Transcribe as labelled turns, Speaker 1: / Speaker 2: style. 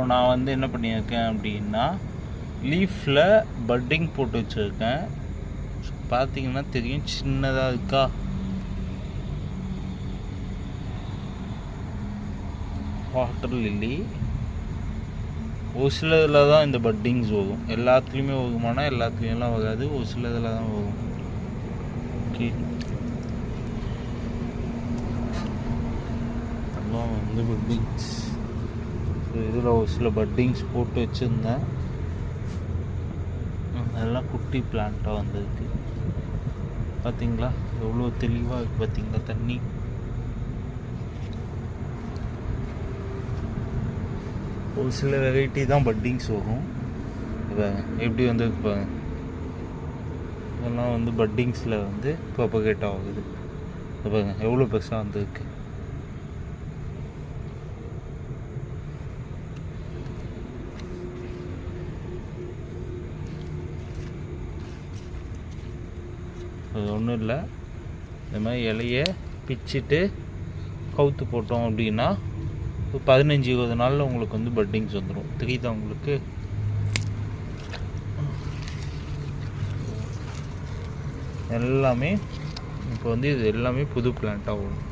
Speaker 1: நான் வந்து என்ன பண்ணியிருக்கேன் அப்படின்னா லீஃபில் பட்டிங் போட்டு வச்சுருக்கேன். பார்த்தீங்கன்னா தெரியும், சின்னதாக இருக்கா. வாட்டர் லில்லி ஒரு சில இதில் தான் இந்த பட்டிங்ஸ் வரும். எல்லாத்துலேயுமே வருமானா எல்லாத்துலேயும்லாம் வராது, ஒரு சில இதில் தான் வரும். ஓகே, அதான் வந்து பட்டிங்ஸ். ஸோ இதில் ஒரு சில பட்டிங்ஸ் போட்டு வச்சுருந்தேன். அதெல்லாம் குட்டி பிளான்ட்டாக வந்திருக்கு. பார்த்தீங்களா எவ்வளோ தெளிவாக இருக்குது, பார்த்தீங்களா தண்ணி. ஒரு சில வெரைட்டி தான் பட்டிங்ஸ் வரும். எப்படி வந்துருக்கு பாருங்க. இதெல்லாம் வந்து பட்டிங்ஸில் வந்து ப்ரொபகேட் ஆகுது. பாருங்க எவ்வளோ பெருசாக வந்துருக்கு. அது ஒன்றும் இல்லை, இந்த மாதிரி இலையை பிச்சுட்டு கவுத்து போட்டோம் அப்படின்னா 15-20 நாளில் உங்களுக்கு வந்து பட்டிங்ஸ் வந்துடும். தெரியுதா உங்களுக்கு? எல்லாமே இப்போ வந்து இது எல்லாமே புது பிளான்ட்டாக வரும்.